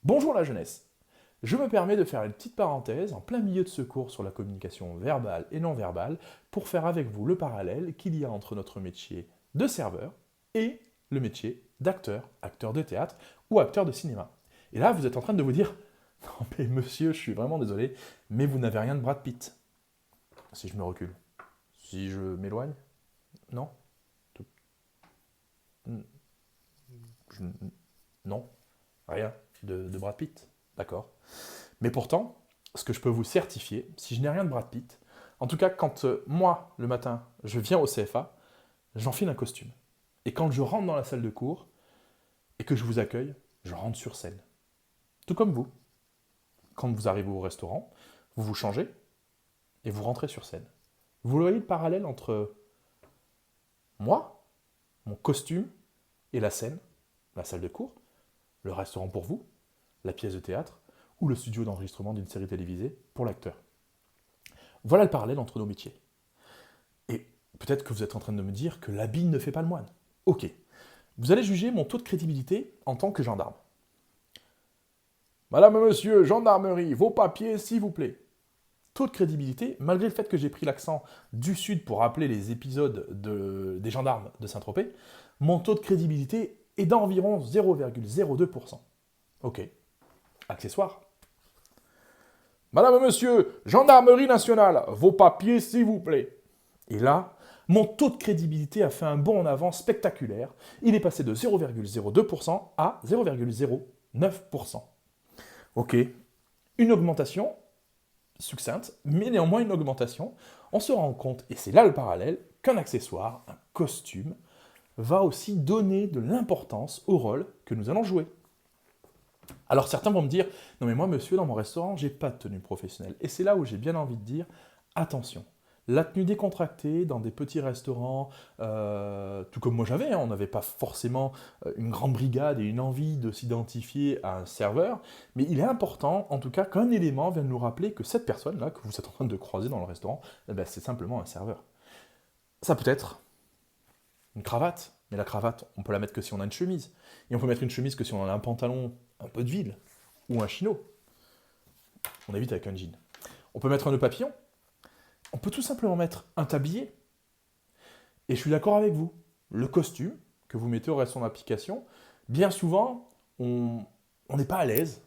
Bonjour la jeunesse. Je me permets de faire une petite parenthèse en plein milieu de ce cours sur la communication verbale et non verbale pour faire avec vous le parallèle qu'il y a entre notre métier de serveur et le métier d'acteur, acteur de théâtre ou acteur de cinéma. Et là, vous êtes en train de vous dire, non mais monsieur, je suis vraiment désolé, mais vous n'avez rien de Brad Pitt. Si je me recule. Si je m'éloigne. Non. Je- Non. Rien de Brad Pitt. D'accord. Mais pourtant, ce que je peux vous certifier, si je n'ai rien de Brad Pitt, en tout cas quand moi, le matin, je viens au CFA, j'enfile un costume. Et quand je rentre dans la salle de cours et que je vous accueille, je rentre sur scène. Tout comme vous. Quand vous arrivez au restaurant, vous vous changez et vous rentrez sur scène. Vous voyez le parallèle entre moi, mon costume et la scène, la salle de cours, le restaurant pour vous, la pièce de théâtre ou le studio d'enregistrement d'une série télévisée pour l'acteur. Voilà le parallèle entre nos métiers. Et peut-être que vous êtes en train de me dire que l'habit ne fait pas le moine. Ok. Vous allez juger mon taux de crédibilité en tant que gendarme. Madame, monsieur, gendarmerie, vos papiers, s'il vous plaît. Taux de crédibilité, malgré le fait que j'ai pris l'accent du Sud pour rappeler les épisodes des gendarmes de Saint-Tropez, mon taux de crédibilité est d'environ 0,02%. Ok. Accessoire. Madame, monsieur, gendarmerie nationale, vos papiers, s'il vous plaît. Et là, mon taux de crédibilité a fait un bond en avant spectaculaire. Il est passé de 0,02% à 0,09%. Ok, une augmentation succincte, mais néanmoins une augmentation. On se rend compte, et c'est là le parallèle, qu'un accessoire, un costume, va aussi donner de l'importance au rôle que nous allons jouer. Alors certains vont me dire, non mais moi monsieur, dans mon restaurant, j'ai pas de tenue professionnelle. Et c'est là où j'ai bien envie de dire, attention. La tenue décontractée dans des petits restaurants, tout comme moi j'avais, hein, on n'avait pas forcément une grande brigade et une envie de s'identifier à un serveur, mais il est important, en tout cas, qu'un élément vienne nous rappeler que cette personne-là, que vous êtes en train de croiser dans le restaurant, eh ben, c'est simplement un serveur. Ça peut être une cravate, mais la cravate, on peut la mettre que si on a une chemise. Et on peut mettre une chemise que si on a un pantalon un peu de ville, ou un chino. On évite avec un jean. On peut mettre un nœud papillon. On peut tout simplement mettre un tablier. Et je suis d'accord avec vous. Le costume que vous mettez au reste de son application, bien souvent, on n'est pas à l'aise.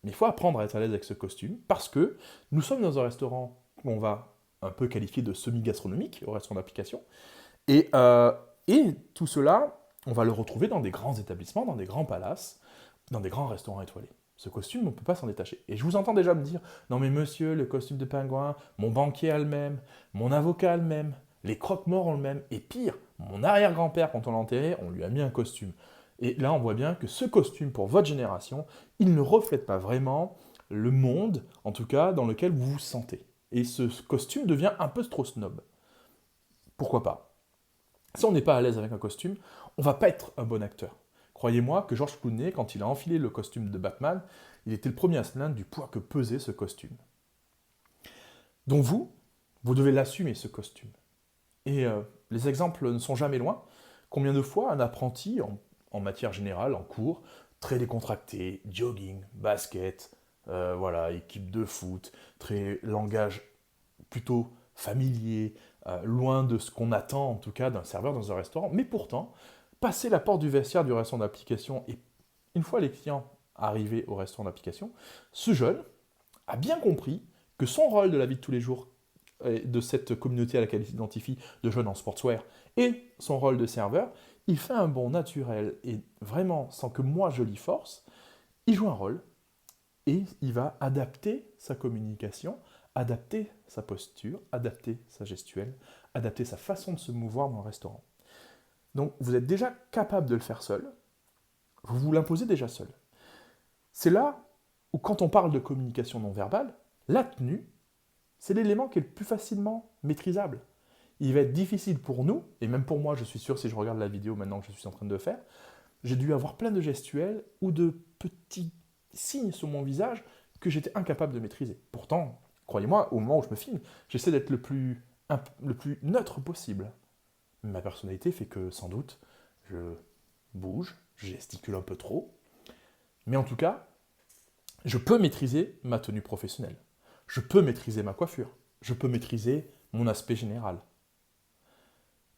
Mais il faut apprendre à être à l'aise avec ce costume parce que nous sommes dans un restaurant qu'on va un peu qualifier de semi-gastronomique au reste de son application. Et, euh, et tout cela, on va le retrouver dans des grands établissements, dans des grands palaces, dans des grands restaurants étoilés. Ce costume, on ne peut pas s'en détacher. Et je vous entends déjà me dire, non mais monsieur, le costume de pingouin, mon banquier a le même, mon avocat a le même, les croque-morts ont le même, et pire, mon arrière-grand-père, quand on l'a enterré, on lui a mis un costume. Et là, on voit bien que ce costume, pour votre génération, il ne reflète pas vraiment le monde, en tout cas, dans lequel vous vous sentez. Et ce costume devient un peu trop snob. Pourquoi pas? Si on n'est pas à l'aise avec un costume, on va pas être un bon acteur. Croyez-moi que George Clooney, quand il a enfilé le costume de Batman, il était le premier à se plaindre du poids que pesait ce costume. Donc vous devez l'assumer ce costume. Et les exemples ne sont jamais loin. Combien de fois un apprenti, en matière générale, en cours, très décontracté, jogging, basket, voilà, équipe de foot, très langage plutôt familier, loin de ce qu'on attend en tout cas d'un serveur dans un restaurant, mais pourtant, passer la porte du vestiaire du restaurant d'application et une fois les clients arrivés au restaurant d'application, ce jeune a bien compris que son rôle de la vie de tous les jours de cette communauté à laquelle il s'identifie, de jeunes en sportswear, et son rôle de serveur, il fait un bond naturel et vraiment sans que moi je l'y force, il joue un rôle et il va adapter sa communication, adapter sa posture, adapter sa gestuelle, adapter sa façon de se mouvoir dans le restaurant. Donc vous êtes déjà capable de le faire seul, vous vous l'imposez déjà seul. C'est là où quand on parle de communication non verbale, la tenue, c'est l'élément qui est le plus facilement maîtrisable. Il va être difficile pour nous, et même pour moi, je suis sûr, si je regarde la vidéo maintenant que je suis en train de faire, j'ai dû avoir plein de gestuels ou de petits signes sur mon visage que j'étais incapable de maîtriser. Pourtant, croyez-moi, au moment où je me filme, j'essaie d'être le plus neutre possible. Ma personnalité fait que, sans doute, je bouge, je gesticule un peu trop. Mais en tout cas, Je peux maîtriser ma tenue professionnelle. Je peux maîtriser ma coiffure. Je peux maîtriser mon aspect général.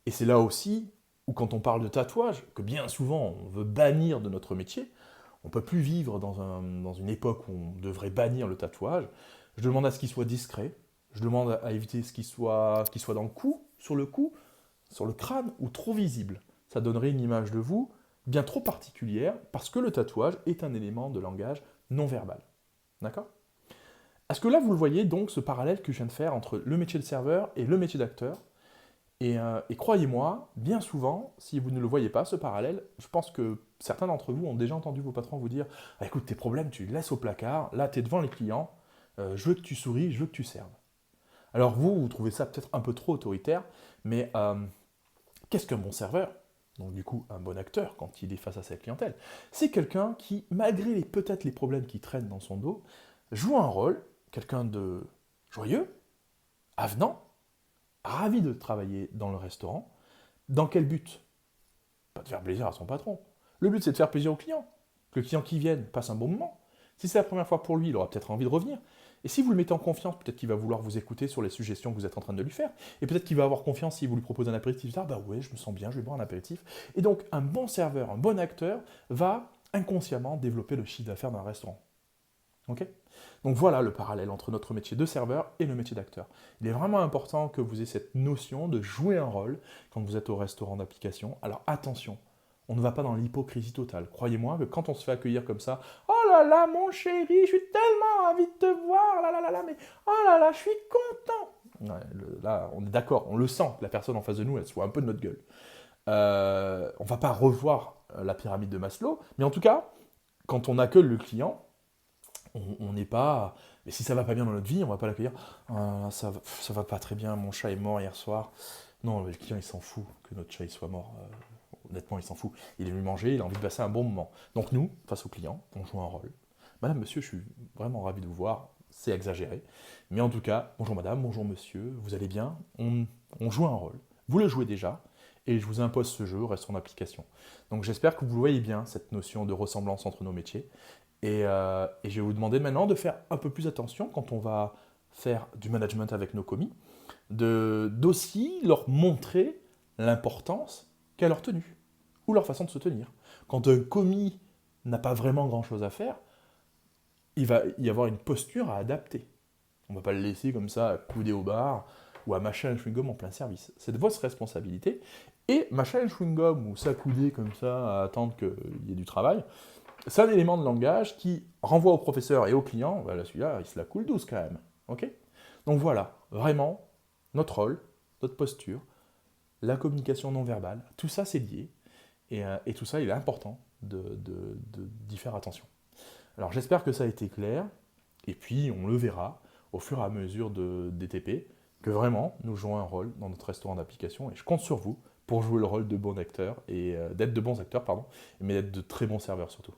Et c'est là aussi où quand on parle de tatouage, que bien souvent on veut bannir de notre métier, on ne peut plus vivre dans une époque où on devrait bannir le tatouage. Je demande à ce qu'il soit discret. Je demande à éviter qu'il soit dans le cou, sur le crâne ou trop visible. Ça donnerait une image de vous bien trop particulière parce que le tatouage est un élément de langage non verbal. D'accord? Est-ce que là vous le voyez donc ce parallèle que je viens de faire entre le métier de serveur et le métier d'acteur? Et croyez-moi, bien souvent, si vous ne le voyez pas, ce parallèle, je pense que certains d'entre vous ont déjà entendu vos patrons vous dire ah, écoute, tes problèmes, tu les laisses au placard, là, tu es devant les clients, je veux que tu souris, je veux que tu serves. Alors vous trouvez ça peut-être un peu trop autoritaire, mais qu'est-ce qu'un bon serveur? Donc du coup, un bon acteur, quand il est face à sa clientèle, c'est quelqu'un qui, malgré peut-être les problèmes qui traînent dans son dos, joue un rôle, quelqu'un de joyeux, avenant, ravi de travailler dans le restaurant. Dans quel but? Pas de faire plaisir à son patron. Le but, c'est de faire plaisir au client. Que le client qui vienne passe un bon moment. Si c'est la première fois pour lui, il aura peut-être envie de revenir. Et si vous le mettez en confiance, peut-être qu'il va vouloir vous écouter sur les suggestions que vous êtes en train de lui faire. Et peut-être qu'il va avoir confiance si vous lui proposez un apéritif. Il va dire, ah bah ouais, je me sens bien, je vais boire un apéritif. Et donc, un bon serveur, un bon acteur va inconsciemment développer le chiffre d'affaires d'un restaurant. Ok? Donc voilà le parallèle entre notre métier de serveur et le métier d'acteur. Il est vraiment important que vous ayez cette notion de jouer un rôle quand vous êtes au restaurant d'application. Alors attention, on ne va pas dans l'hypocrisie totale. Croyez-moi que quand on se fait accueillir comme ça, oh là là mon chéri, je suis tellement envie de te voir, là là là là, mais oh là là, je suis content. Ouais, là, on est d'accord, on le sent, que la personne en face de nous, elle soit un peu de notre gueule. On ne va pas revoir la pyramide de Maslow, mais en tout cas, quand on accueille le client, on n'est pas. Mais si ça va pas bien dans notre vie, on va pas l'accueillir. Ah, ça va pas très bien, mon chat est mort hier soir. Non, le client il s'en fout que notre chat il soit mort. Honnêtement, il s'en fout. Il est venu manger, il a envie de passer un bon moment. Donc nous, face au client, on joue un rôle. Madame, monsieur, je suis vraiment ravi de vous voir. C'est exagéré. Mais en tout cas, bonjour madame, bonjour monsieur, vous allez bien? On joue un rôle. Vous le jouez déjà. Et je vous impose ce jeu, reste en application. Donc j'espère que vous voyez bien cette notion de ressemblance entre nos métiers. Et je vais vous demander maintenant de faire un peu plus attention quand on va faire du management avec nos commis, d'aussi leur montrer l'importance qu'a leur tenue ou leur façon de se tenir. Quand un commis n'a pas vraiment grand-chose à faire, il va y avoir une posture à adapter. On ne va pas le laisser comme ça couder au bar ou à mâcher un chewing-gum en plein service. C'est de votre responsabilité. Et mâcher un chewing-gum ou s'accouder comme ça à attendre qu'il y ait du travail, c'est un élément de langage qui renvoie au professeur et au client, bah là, celui-là, il se la coule douce quand même. Ok? Donc voilà, vraiment, notre rôle, notre posture, la communication non verbale, tout ça c'est lié. Et tout ça, il est important d'y faire attention. Alors j'espère que ça a été clair. Et puis on le verra au fur et à mesure des TP, que vraiment nous jouons un rôle dans notre restaurant d'application. Et je compte sur vous pour jouer le rôle de bon acteur et d'être de bons acteurs, pardon, mais d'être de très bons serveurs surtout.